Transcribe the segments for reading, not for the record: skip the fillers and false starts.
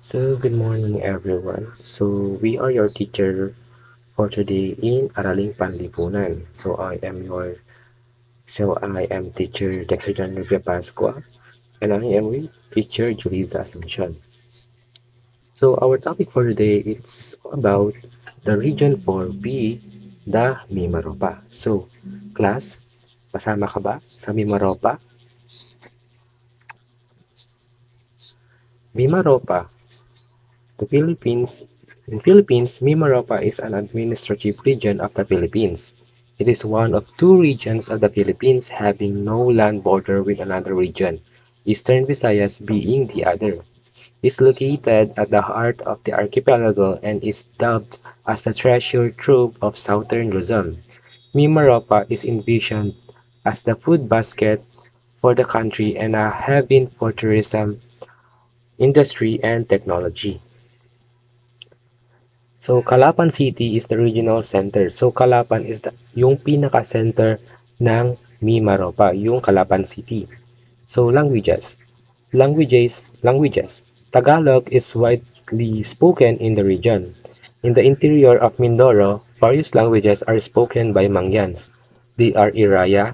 So, good morning everyone. So, we are your teacher for today in Araling Panlipunan. I am teacher Dexter John Rivia Pascua, and I am with teacher Julisa Asuncion. So, our topic for today is about the region for B, the Mimaropa. So, class, kasama ka ba sa Mimaropa? Mimaropa, the Philippines. In Philippines, Mimaropa is an administrative region of the Philippines. It is one of two regions of the Philippines having no land border with another region, Eastern Visayas being the other. It is located at the heart of the archipelago and is dubbed as the treasure trove of southern Luzon. Mimaropa is envisioned as the food basket for the country and a haven for tourism, industry, and technology. So, Calapan City is the regional center. So, Calapan is yung pinaka-center ng Mimaropa, yung Calapan City. So, languages. Languages. Tagalog is widely spoken in the region. In the interior of Mindoro, various languages are spoken by Mangyans. They are Iraya,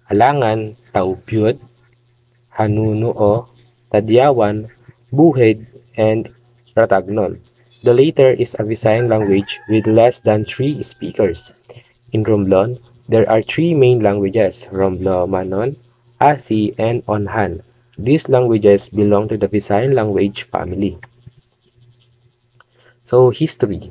Halangan, Taupyud, Hanunuo, Tadyawan, Buhid, and Ratagnon. The latter is a Visayan language with less than 3 speakers. In Romblon, there are three main languages, Romblo-Manon, Asi, and Onhan. These languages belong to the Visayan language family. So, history.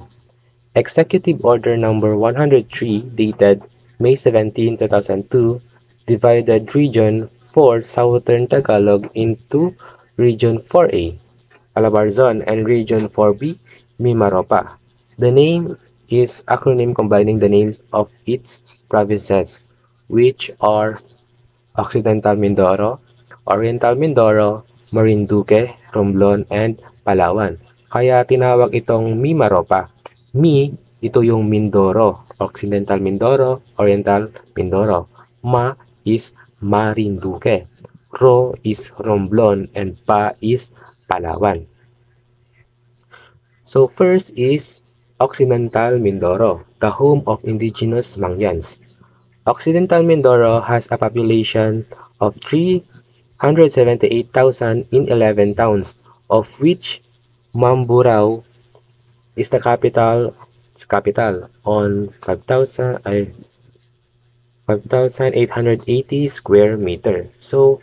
Executive Order Number 103, dated May 17, 2002, divided Region 4 Southern Tagalog into Region 4A, Calabarzon, and Region 4B, Mimaropa. The name is acronym combining the names of its provinces, which are Occidental Mindoro, Oriental Mindoro, Marinduque, Romblon, and Palawan. Kaya tinawag itong Mimaropa. Mi, ito yung Mindoro, Occidental Mindoro, Oriental Mindoro. Ma is Marinduque. Ro is Romblon, and Pa is Palawan. So first is Occidental Mindoro, the home of indigenous Mangyans. Occidental Mindoro has a population of 378,000 in 11 towns, of which Mamburao is the capital on 5,880 square meter. So,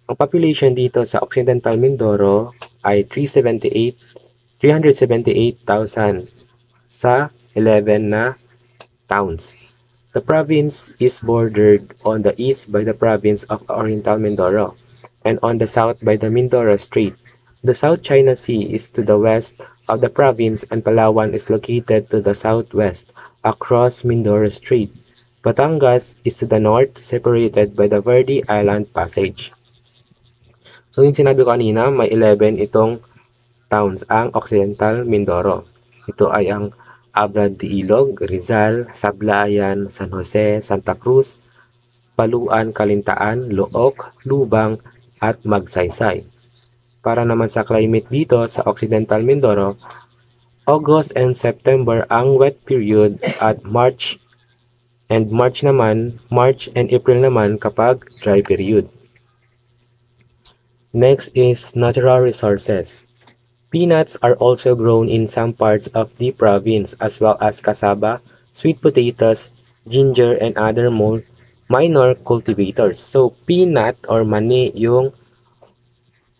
ang population dito sa Occidental Mindoro ay 378,000 sa 11 na towns. The province is bordered on the east by the province of Oriental Mindoro and on the south by the Mindoro Strait. The South China Sea is to the west of the province and Palawan is located to the southwest across Mindoro Strait. Batangas is to the north, separated by the Verde Island Passage. So yung sinabi ko kanina, may 11 itong towns ang Occidental Mindoro. Ito ay ang Abrad de Ilog, Rizal, Sablayan, San Jose, Santa Cruz, Paluan, Kalintaan, Look, Lubang, at Magsaysay. Para naman sa climate dito sa Occidental Mindoro, August and September ang wet period at March and April naman kapag dry period. Next is natural resources. Peanuts are also grown in some parts of the province as well as cassava, sweet potatoes, ginger, and other minor cultivators. So, peanut or mani yung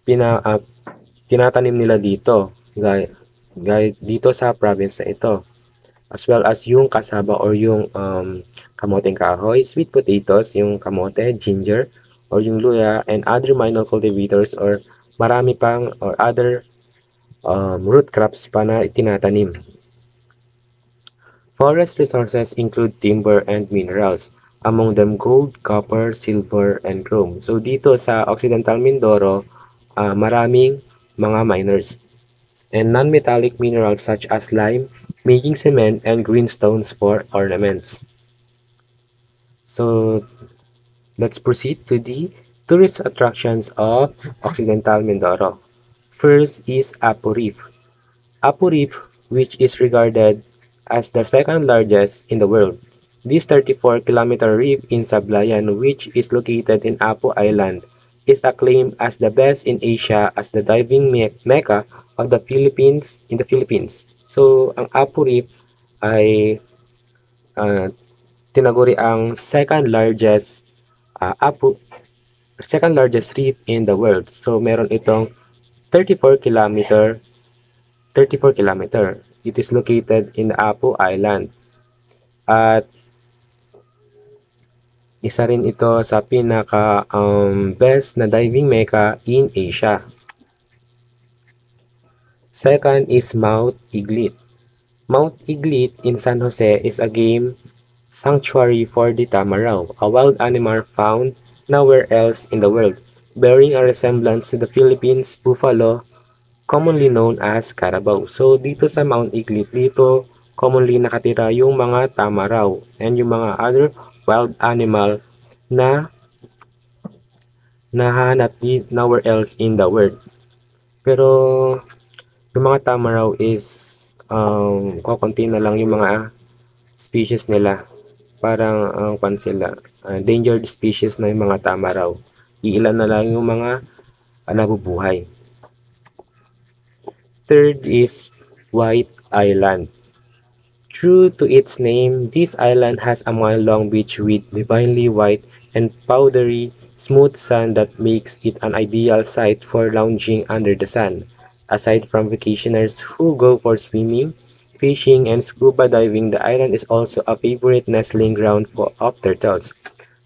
tinatanim nila dito, dito sa province na ito. As well as yung cassava or yung kamoteng kahoy, sweet potatoes, yung kamote, ginger, or yung luya, and other minor cultivators or marami pang or other root crops pa na itinatanim. Forest resources include timber and minerals, among them gold, copper, silver, and chrome. So dito sa Occidental Mindoro, maraming mga miners and non-metallic minerals such as lime, making cement and greenstones for ornaments. So let's proceed to the tourist attractions of Occidental Mindoro. First is Apu Reef. Apu Reef, which is regarded as the second largest in the world. This 34-kilometer reef in Sablayan, which is located in Apu Island, is acclaimed as the best in Asia as the diving mecca of the Philippines in the Philippines. So, ang Apu Reef ay ah, tinaguri ang second largest reef in the world. So, meron itong 34 kilometer 34 kilometer. It is located in Apu Island. At isa rin ito sa pinaka best na diving mecca in Asia. Second is Mount Iglit. Mount Iglit in San Jose is a game sanctuary for the tamaraw, a wild animal found nowhere else in the world, bearing a resemblance to the Philippines buffalo, commonly known as carabao. So, dito sa Mount Iglit, dito commonly nakatira yung mga tamaraw and yung mga other wild animal na nahanap nowhere else in the world. Pero, yung mga tamaraw is kukunti na lang yung mga species nila. Parang sila, endangered species na yung mga tamaraw. Iilan na lang yung mga nabubuhay. Third is White Island. True to its name, this island has a mile-long beach with divinely white and powdery smooth sand that makes it an ideal site for lounging under the sun. Aside from vacationers who go for swimming, fishing, and scuba diving, the island is also a favorite nestling ground of turtles.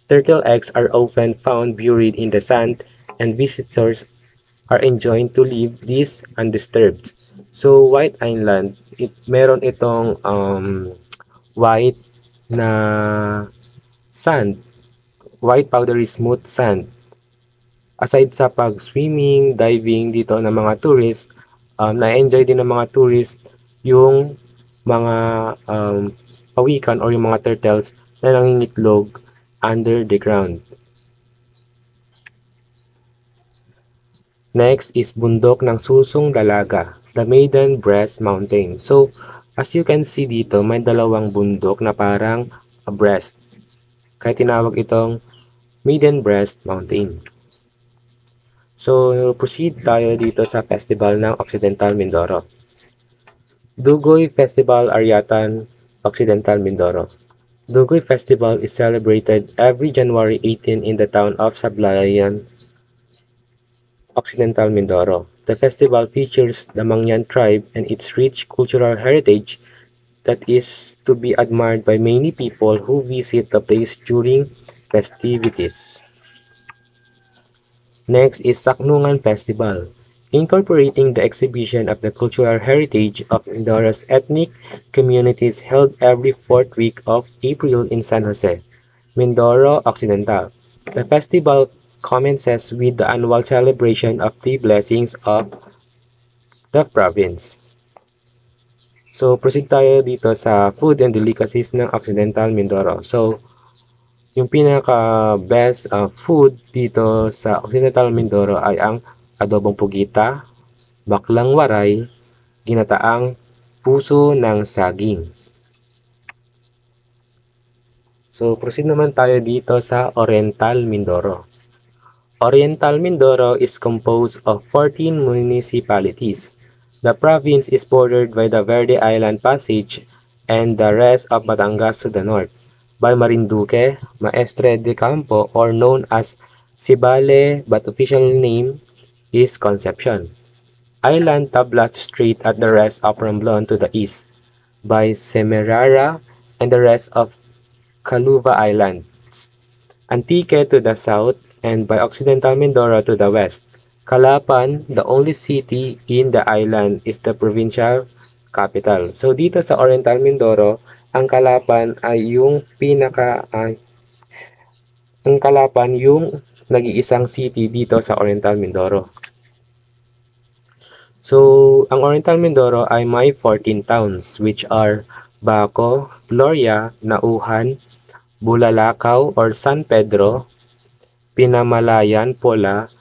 Turtle eggs are often found buried in the sand, and visitors are enjoined to leave this undisturbed. So, White Island, meron itong white na sand, white powdery smooth sand. Aside sa pag-swimming, diving dito ng mga tourists, na-enjoy din ng mga tourists yung mga pawikan or yung mga turtles na nangingitlog under the ground. Next is bundok ng Susong Dalaga, the Maiden Breast Mountain. So, as you can see dito, may dalawang bundok na parang a breast. Kaya tinawag itong Maiden Breast Mountain. So, proceed tayo dito sa festival ng Occidental Mindoro. Dugoy Festival Aryatan, Occidental Mindoro. Dugoy Festival is celebrated every January 18 in the town of Sablayan, Occidental Mindoro. The festival features the Mangyan tribe and its rich cultural heritage that is to be admired by many people who visit the place during festivities. Next is Saknungan Festival, incorporating the exhibition of the cultural heritage of Mindoro's ethnic communities held every fourth week of April in San Jose, Mindoro Occidental. The festival commences with the annual celebration of the blessings of the province. So, proceed tayo dito sa food and delicacies ng Occidental Mindoro. So, yung pinaka-best food dito sa Occidental Mindoro ay ang adobong pugita, baklang waray, ginataang puso ng saging. So, proceed naman tayo dito sa Oriental Mindoro. Oriental Mindoro is composed of 14 municipalities. The province is bordered by the Verde Island Passage and the rest of Batangas to the north, by Marinduque, Maestre de Campo, or known as Sibale, but official name is Concepcion. Island Tablas Strait at the rest of Romblon to the east, by Semerara and the rest of Caluva Islands. Antique to the south, and by Occidental Mindoro to the west. Calapan, the only city in the island, is the provincial capital. So dito sa Oriental Mindoro, ang Calapan ay yung nag-iisang city dito sa Oriental Mindoro. So, ang Oriental Mindoro ay may 14 towns which are Baco, Gloria, Nauhan, Bulalakaw or San Pedro, Pinamalayan, Pola,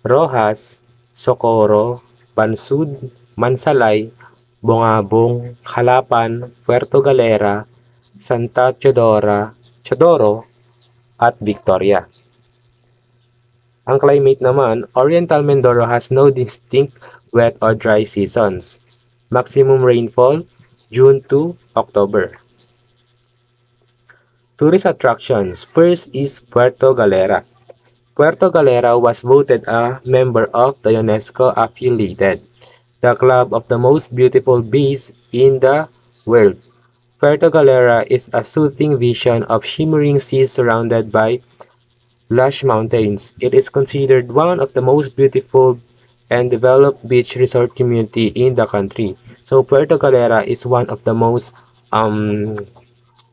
Rojas, Socorro, Bansud, Mansalay, Bongabong, Calapan, Puerto Galera, Santa Teodoro, at Victoria. Ang climate naman, Oriental Mindoro has no distinct wet or dry seasons. Maximum rainfall, June to October. Tourist attractions. First is Puerto Galera. Puerto Galera was voted a member of the UNESCO affiliated, the club of the most beautiful bays in the world. Puerto Galera is a soothing vision of shimmering seas surrounded by lush mountains. It is considered one of the most beautiful and developed beach resort community in the country. So Puerto Galera is one of the most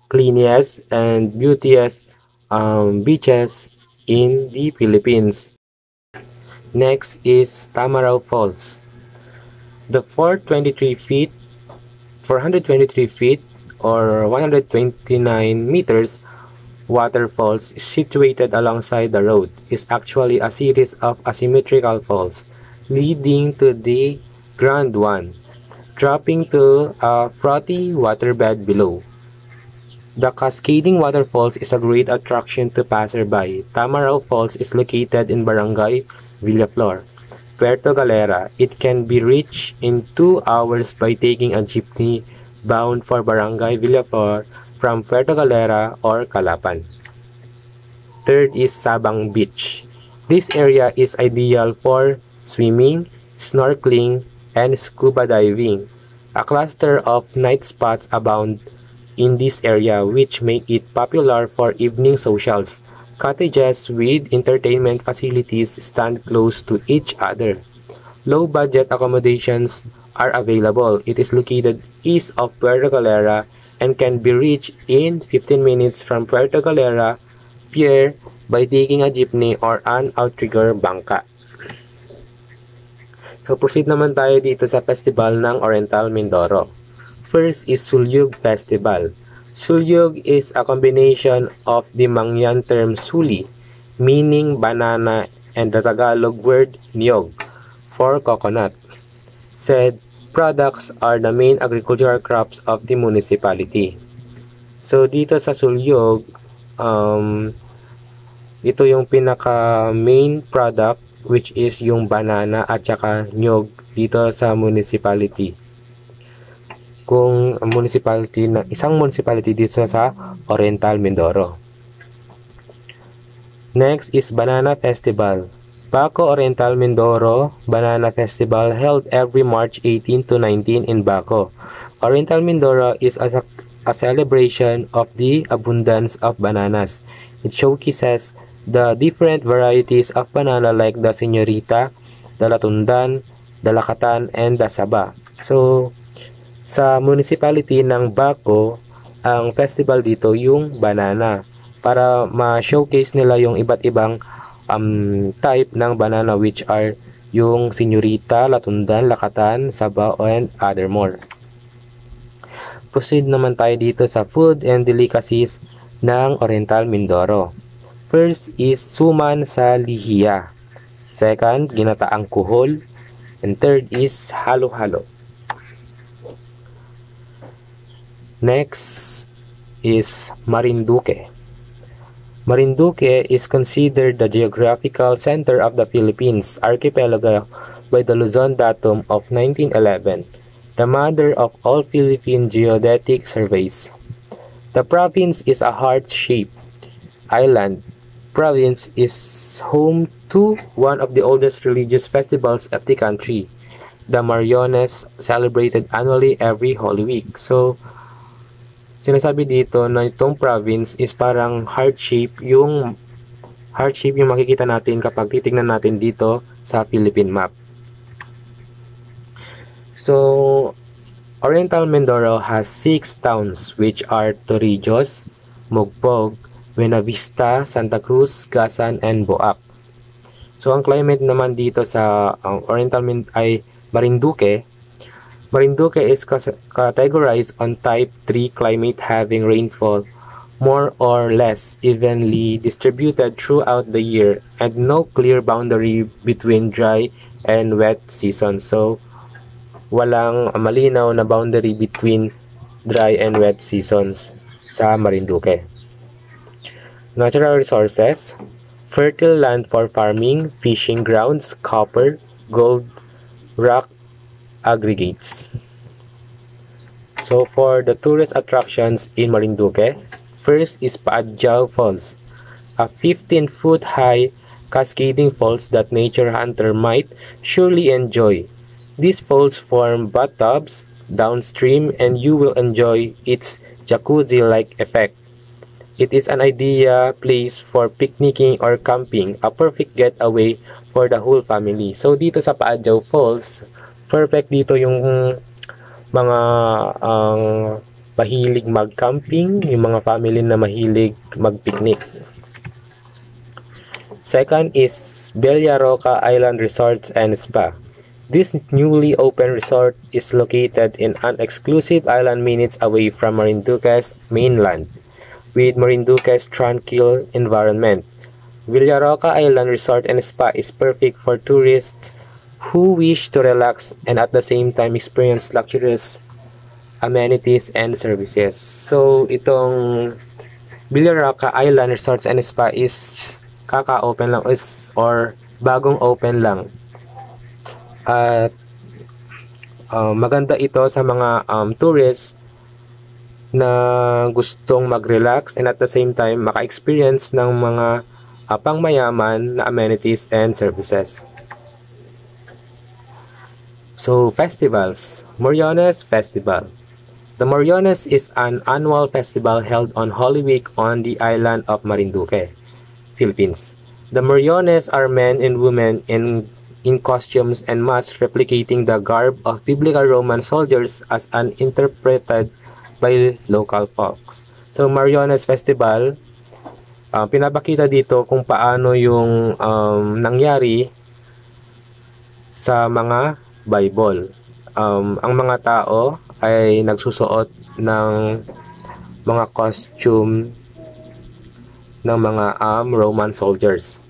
cleanest and beauteous beaches in the Philippines. Next is Tamarao Falls. The 423 feet or 129 meters waterfalls situated alongside the road is actually a series of asymmetrical falls leading to the Grand One, dropping to a frothy waterbed below. The cascading waterfalls is a great attraction to passerby. Tamarao Falls is located in Barangay Villaflor, Puerto Galera. It can be reached in 2 hours by taking a jeepney bound for Barangay Villaflor from Puerto Galera or Calapan. Third is Sabang Beach. This area is ideal for swimming, snorkeling, and scuba diving. A cluster of night spots abound in this area, which make it popular for evening socials. Cottages with entertainment facilities stand close to each other. Low-budget accommodations are available. It is located east of Puerto Galera and can be reached in 15 minutes from Puerto Galera Pier by taking a jeepney or an outrigger bangka. So proceed naman tayo dito sa festival ng Oriental Mindoro. First is Sulyog Festival. Sulyog is a combination of the Mangyan term suli, meaning banana, and the Tagalog word niyog, for coconut. Said products are the main agricultural crops of the municipality. So dito sa Sulyog, ito yung pinaka main product which is yung banana at saka niyog dito sa municipality. Kung municipality na isang municipality dito sa Oriental Mindoro. Next is Banana Festival. Baco Oriental Mindoro Banana Festival held every March 18 to 19 in Baco. Oriental Mindoro is a celebration of the abundance of bananas. It showcases the different varieties of banana like the Señorita, the Latundan, the Lakatan, and the Saba. So, sa municipality ng Baco, ang festival dito yung banana para ma-showcase nila yung iba't ibang type ng banana which are yung Señorita, Latundan, Lakatan, Saba, and other more. Proceed naman tayo dito sa food and delicacies ng Oriental Mindoro. First is suman sa lihiya. Second, ginataang kuhol. And third is halo-halo. Next is Marinduque. Marinduque is considered the geographical center of the Philippines archipelago by the Luzon Datum of 1911, the mother of all Philippine geodetic surveys. The province is a heart-shaped island. Province is home to one of the oldest religious festivals of the country, the Mariones, celebrated annually every Holy Week. So, sinasabi dito na itong province is parang heart-shape yung makikita natin kapag titingnan natin dito sa Philippine map. So, Oriental Mindoro has 6 towns which are Torrijos, Mugpog, Buena Vista, Santa Cruz, Gasan, and Boac. So, ang climate naman dito sa Marinduque. Marinduque is categorized on type 3 climate having rainfall more or less evenly distributed throughout the year, and no clear boundary between dry and wet seasons. So, walang malinaw na boundary between dry and wet seasons sa Marinduque. Natural resources: fertile land for farming, fishing grounds, copper, gold, rock aggregates. So for the tourist attractions in Marinduque, first is Paadjao Falls, a 15-foot high cascading falls that nature hunter might surely enjoy. These falls form bathtubs downstream and you will enjoy its jacuzzi-like effect. It is an ideal place for picnicking or camping, a perfect getaway for the whole family. So dito sa Paadjao Falls, perfect dito yung mga mahilig mag-camping, yung mga family na mahilig mag-picnic. Second is Bellaroca Island Resorts and Spa. This newly opened resort is located in an exclusive island minutes away from Marinduque's mainland, with Marinduque's tranquil environment. Bellaroca Island Resort and Spa is perfect for tourists who wish to relax and at the same time experience luxurious amenities and services. So, itong Bellaroca Island Resorts and Spa is kaka-open lang or bagong open lang. At maganda ito sa mga tourists na gustong mag-relax and at the same time maka-experience ng mga pangmayaman na amenities and services. So, festivals. Moriones Festival. The Moriones is an annual festival held on Holy Week on the island of Marinduque, Philippines. The Moriones are men and women in costumes and masks replicating the garb of biblical Roman soldiers as interpreted by local folks. So, Moriones Festival, pinapakita dito kung paano yung nangyari sa mga Bible. Ang mga tao ay nagsusuot ng mga costume ng mga Roman soldiers.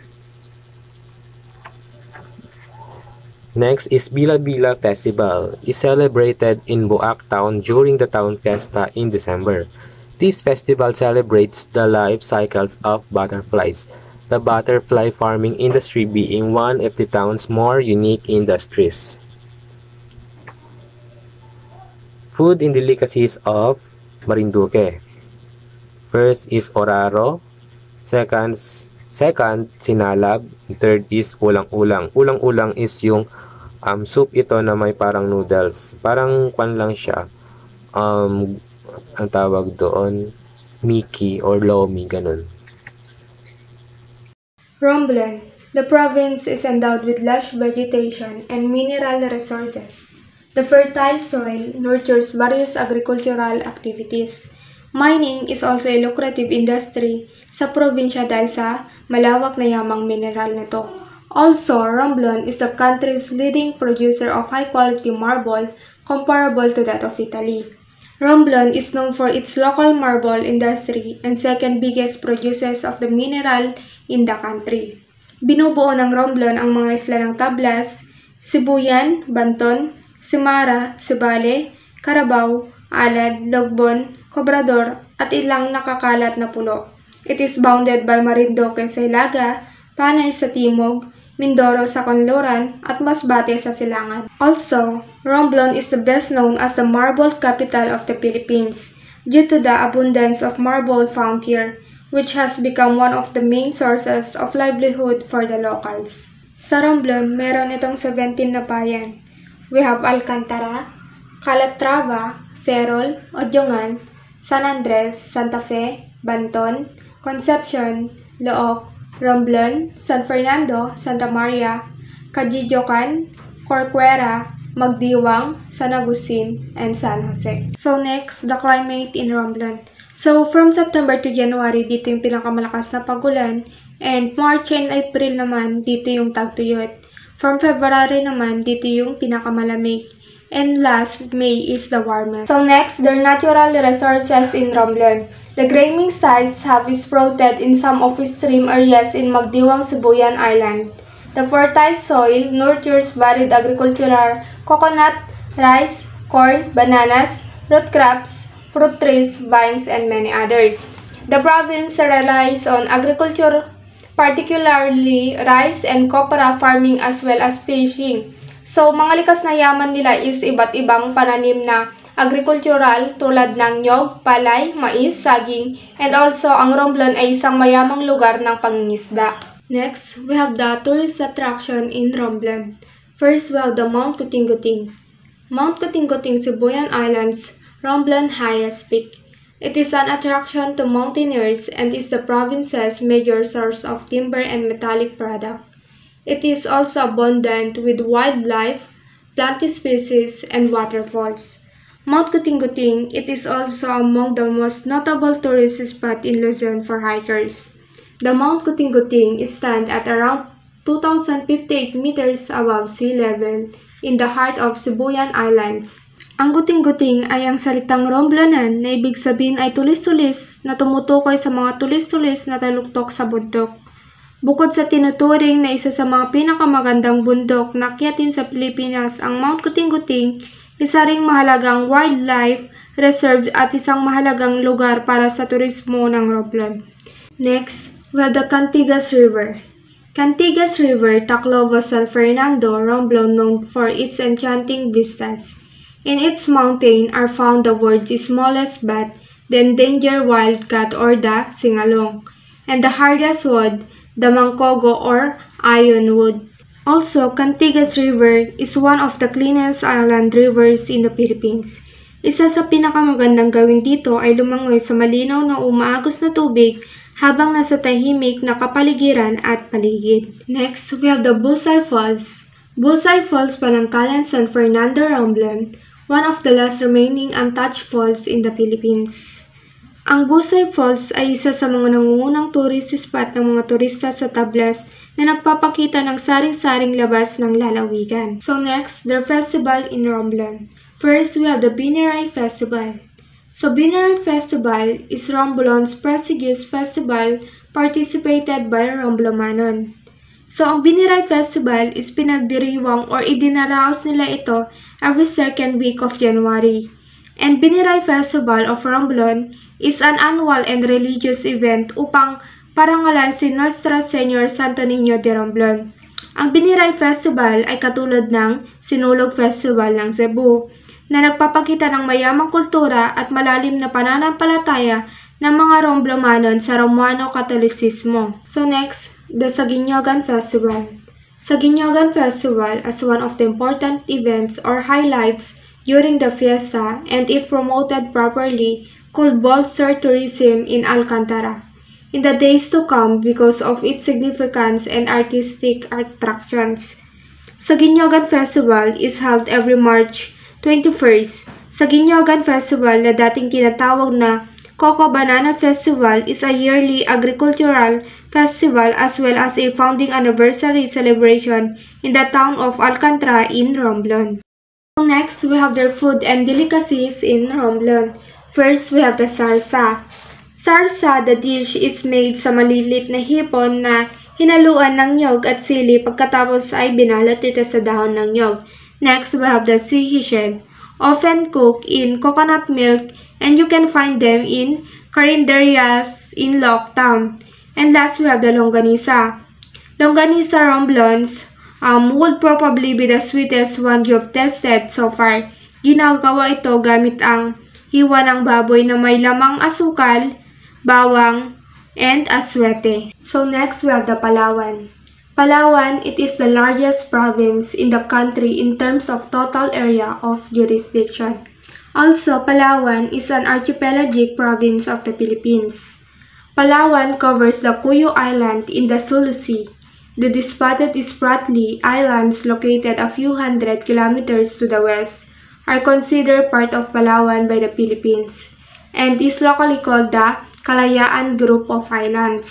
Next is Bila-Bila Festival, is celebrated in Buak Town during the town fiesta in December. This festival celebrates the life cycles of butterflies, the butterfly farming industry being one of the town's more unique industries. Food and delicacies of Marinduque. First is Oraro, second Sinalab, third is Ulang-Ulang. Ulang-Ulang is yung soup ito na may parang noodles. Parang kwan lang siya. Ang tawag doon, Miki or Lomi, ganun. Romblon. The province is endowed with lush vegetation and mineral resources. The fertile soil nurtures various agricultural activities. Mining is also a lucrative industry sa probinsya dahil sa malawak na yamang mineral nito. Also, Romblon is the country's leading producer of high-quality marble comparable to that of Italy. Romblon is known for its local marble industry and second biggest producers of the mineral in the country. Binubuo ng Romblon ang mga isla ng Tablas, Sibuyan, Banton, Simara, Sibale, Carabao, Alad, Logbon, Cobrador, at ilang nakakalat na pulo. It is bounded by Marinduque sa Ilaga, Panay sa Timog, Mindoro sa Kanluran, at Masbate sa Silangan. Also, Romblon is the best known as the marble capital of the Philippines due to the abundance of marble found here, which has become one of the main sources of livelihood for the locals. Sa Romblon, meron itong 17 na bayan. We have Alcantara, Calatrava, Ferrol, Odyongan, San Andres, Santa Fe, Banton, Concepcion, Looc, Romblon, San Fernando, Santa Maria, Cajijocan, Corcuera, Magdiwang, San Agustin, and San Jose. So next, the climate in Romblon. So from September to January, dito yung pinakamalakas na pagulan, and March and April naman, dito yung tagtuyot. From February naman, dito yung pinakamalamig. and last May is the warmest. So next, their natural resources in Romblon. The grazing sites have sprouted in some of stream areas in Magdiwang, Sibuyan Island. The fertile soil nurtures varied agricultural coconut, rice, corn, bananas, root crops, fruit trees, vines, and many others. The province relies on agriculture, particularly rice and copra farming as well as fishing. So, mga likas na yaman nila is iba't ibang pananim na agricultural tulad ng nyog, palay, mais, saging, and also ang Romblon ay isang mayamang lugar ng pangingisda. Next, we have the tourist attraction in Romblon. First, we have the Mount Kuting-Kuting. Mount Kuting-Kuting, Sibuyan Islands, Romblon highest peak. It is an attraction to mountaineers and is the province's major source of timber and metallic product. It is also abundant with wildlife, plant species, and waterfalls. Mount Kuting-Kuting, it is also among the most notable tourist spots in Luzon for hikers. The Mount Kuting-Kuting stands at around 2,058 meters above sea level in the heart of Sibuyan Islands. Ang Kuting-Kuting ay ang salitang Romblonan na ibig sabihin ay tulis-tulis na tumutukoy sa mga tulis-tulis na taluktok sa bundok. Bukod sa tinuturing na isa sa mga pinakamagandang bundok na akyatin sa Pilipinas, ang Mount Kuting-Kuting, isa ring mahalagang wildlife reserve at isang mahalagang lugar para sa turismo ng Romblon. Next, we have the Cantigas River. Cantigas River, Tacloban, San Fernando, Romblon, known for its enchanting vistas. In its mountain are found the world's smallest bat, the endangered wildcat or the singalong, and the hardest wood, the mangkogo or ironwood. Also, Cantigas River is one of the cleanest island rivers in the Philippines. Isa sa pinakamagandang gawin dito ay lumangoy sa malinaw na umaagos na tubig habang nasa tahimik na kapaligiran at paligid. Next, we have the Busay Falls. Busay Falls, Palangkalan, San Fernando, Romblon, one of the last remaining untouched falls in the Philippines. Ang Busay Falls ay isa sa mga nangungunang tourist spot ng mga turista sa Tablas na nagpapakita ng saring-saring labas ng lalawigan. So next, their festival in Romblon. First, we have the Biniray Festival. So Biniray Festival is Romblon's prestigious festival participated by Romblomanon. So ang Biniray Festival is pinagdiriwang or idinaraos nila ito every second week of January. And Biniray Festival of Romblon is an annual and religious event upang parangalan si Nuestra Señor Santo Niño de Romblon. Ang Biniray Festival ay katulad ng Sinulog Festival ng Cebu na nagpapakita ng mayamang kultura at malalim na pananampalataya ng mga Romblomanon sa Romano Katolisismo. So next, the Saginyogan Festival. Saginyogan Festival as one of the important events or highlights during the fiesta and if promoted properly could bolster tourism in Alcantara in the days to come because of its significance and artistic attractions. Saginyogan Festival is held every March 21st. Saginyogan Festival na dating tinatawag na Coco Banana Festival is a yearly agricultural festival as well as a founding anniversary celebration in the town of Alcantara in Romblon. Next, we have their food and delicacies in Romblon. First, we have the sarsa. Sarsa, the dish, is made sa malilit na hipon na hinaluan ng nyog at sili pagkatapos ay binalot ito sa dahon ng nyog. Next, we have the sihishen, often cooked in coconut milk and you can find them in carinderias in Locktown. And last, we have the longganisa. Longganisa Romblons would probably be the sweetest one you've tested so far. Ginagawa ito gamit ang hiwa ng baboy na may lamang asukal, bawang, and aswete. So next, we have the Palawan. Palawan, it is the largest province in the country in terms of total area of jurisdiction. Also, Palawan is an archipelagic province of the Philippines. Palawan covers the Cuyo Island in the Sulu Sea. The disputed Spratly Islands, located a few hundred kilometers to the west, are considered part of Palawan by the Philippines and is locally called the Kalayaan Group of Islands.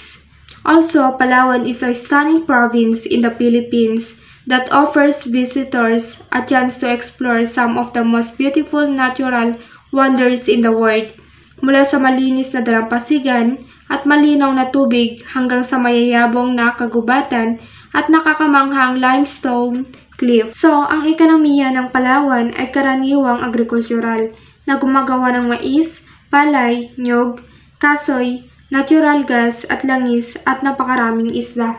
Also, Palawan is a stunning province in the Philippines that offers visitors a chance to explore some of the most beautiful natural wonders in the world. Mula sa malinis na dalampasigan at malinaw na tubig hanggang sa mayayabong na kagubatan at nakakamanghang limestone cliff. So, ang ekonomiya ng Palawan ay karaniwang agrikultural na gumagawa ng mais, palay, nyog, kasoy, natural gas at langis at napakaraming isda.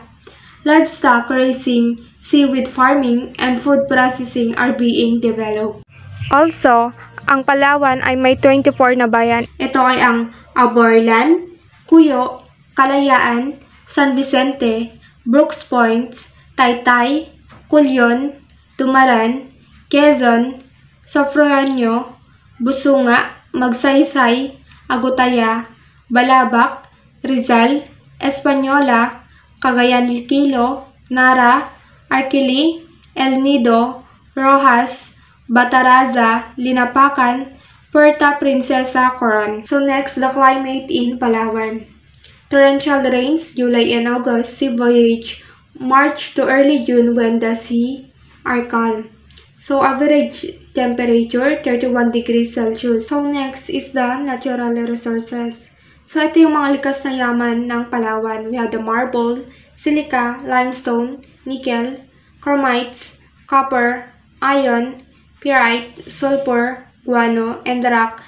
Livestock raising, seaweed farming, and food processing are being developed. Also, ang Palawan ay may 24 na bayan. Ito ay ang Aborlan, Cuyo, Kalayaan, San Vicente, Brooks Point, Taytay, Culion, Tumaran, Quezon, Sofroanyo, Busunga, Magsaysay, Agutaya, Balabac, Rizal, Española, Cagayan de Quilo, Nara, Arquili, El Nido, Rojas, Bataraza, Linapacan, Puerto Princesa, Coron. So next, the climate in Palawan. Torrential rains, July and August, sea voyage, March to early June when the sea are calm. So average temperature, 31 degrees Celsius. So next is the natural resources. So ito yung mga likas na yaman ng Palawan. We have the marble, silica, limestone, nickel, chromites, copper, iron, pyrite, sulfur, guano, and rock,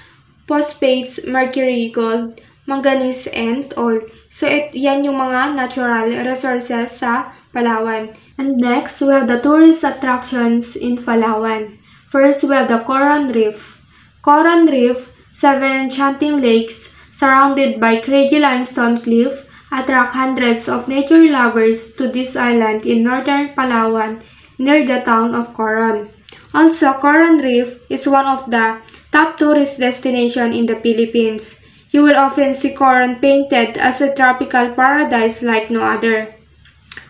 phosphates, mercury, gold, manganese, and oil. So, yan yung mga natural resources sa Palawan. And next, we have the tourist attractions in Palawan. First, we have the Coron Reef. Coron Reef, 7 enchanting lakes surrounded by crazy limestone cliff, attract hundreds of nature lovers to this island in northern Palawan near the town of Coron. Also, Coron Reef is one of the top tourist destinations in the Philippines. You will often see Coron painted as a tropical paradise like no other.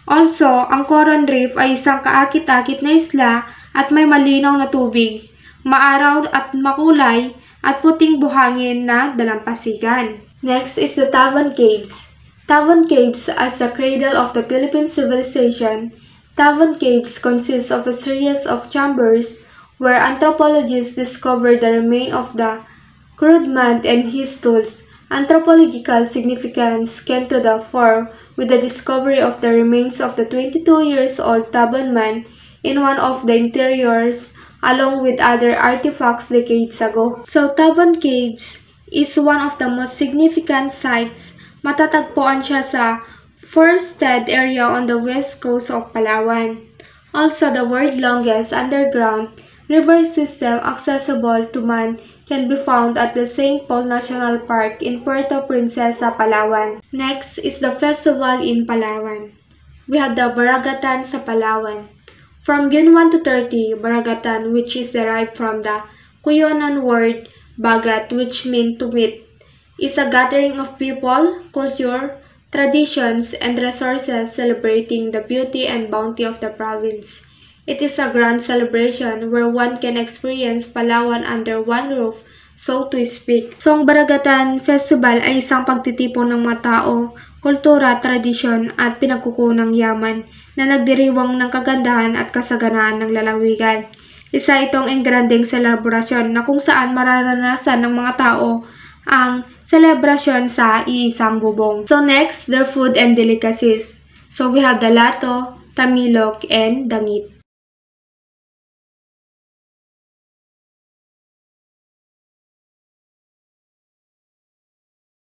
Also, ang Coron Reef ay isang kaakit-akit na isla at may malinaw na tubig, maaraw at makulay at puting buhangin na dalampasigan. Next is the Tavan Caves. Tavan Caves, as the cradle of the Philippine civilization, Tavan Caves consist of a series of chambers where anthropologists discovered the remains of the crude mud and his tools. Anthropological significance came to the fore with the discovery of the remains of the 22-year-old Tavan man in one of the interiors along with other artifacts decades ago. So, Tavan Caves is one of the most significant sites. Matatagpuan siya sa forested area on the west coast of Palawan. Also, the world's longest underground river system accessible to man can be found at the St. Paul National Park in Puerto Princesa, Palawan. Next is the festival in Palawan. We have the Baragatan sa Palawan. From June 1 to 30, Baragatan, which is derived from the Cuyonon word bagat, which means to meet, is a gathering of people, culture, traditions, and resources celebrating the beauty and bounty of the province. It is a grand celebration where one can experience Palawan under one roof, so to speak. So, ang Baragatan Festival ay isang pagtitipon ng mga tao, kultura, tradisyon, at pinagkukunang yaman na nagdiriwang ng kagandahan at kasaganaan ng lalawigan. Isa itong engranding selebrasyon na kung saan mararanasan ng mga tao ang selebrasyon sa iisang bubong. So next, their food and delicacies. So we have the lato, tamilok, and dangit.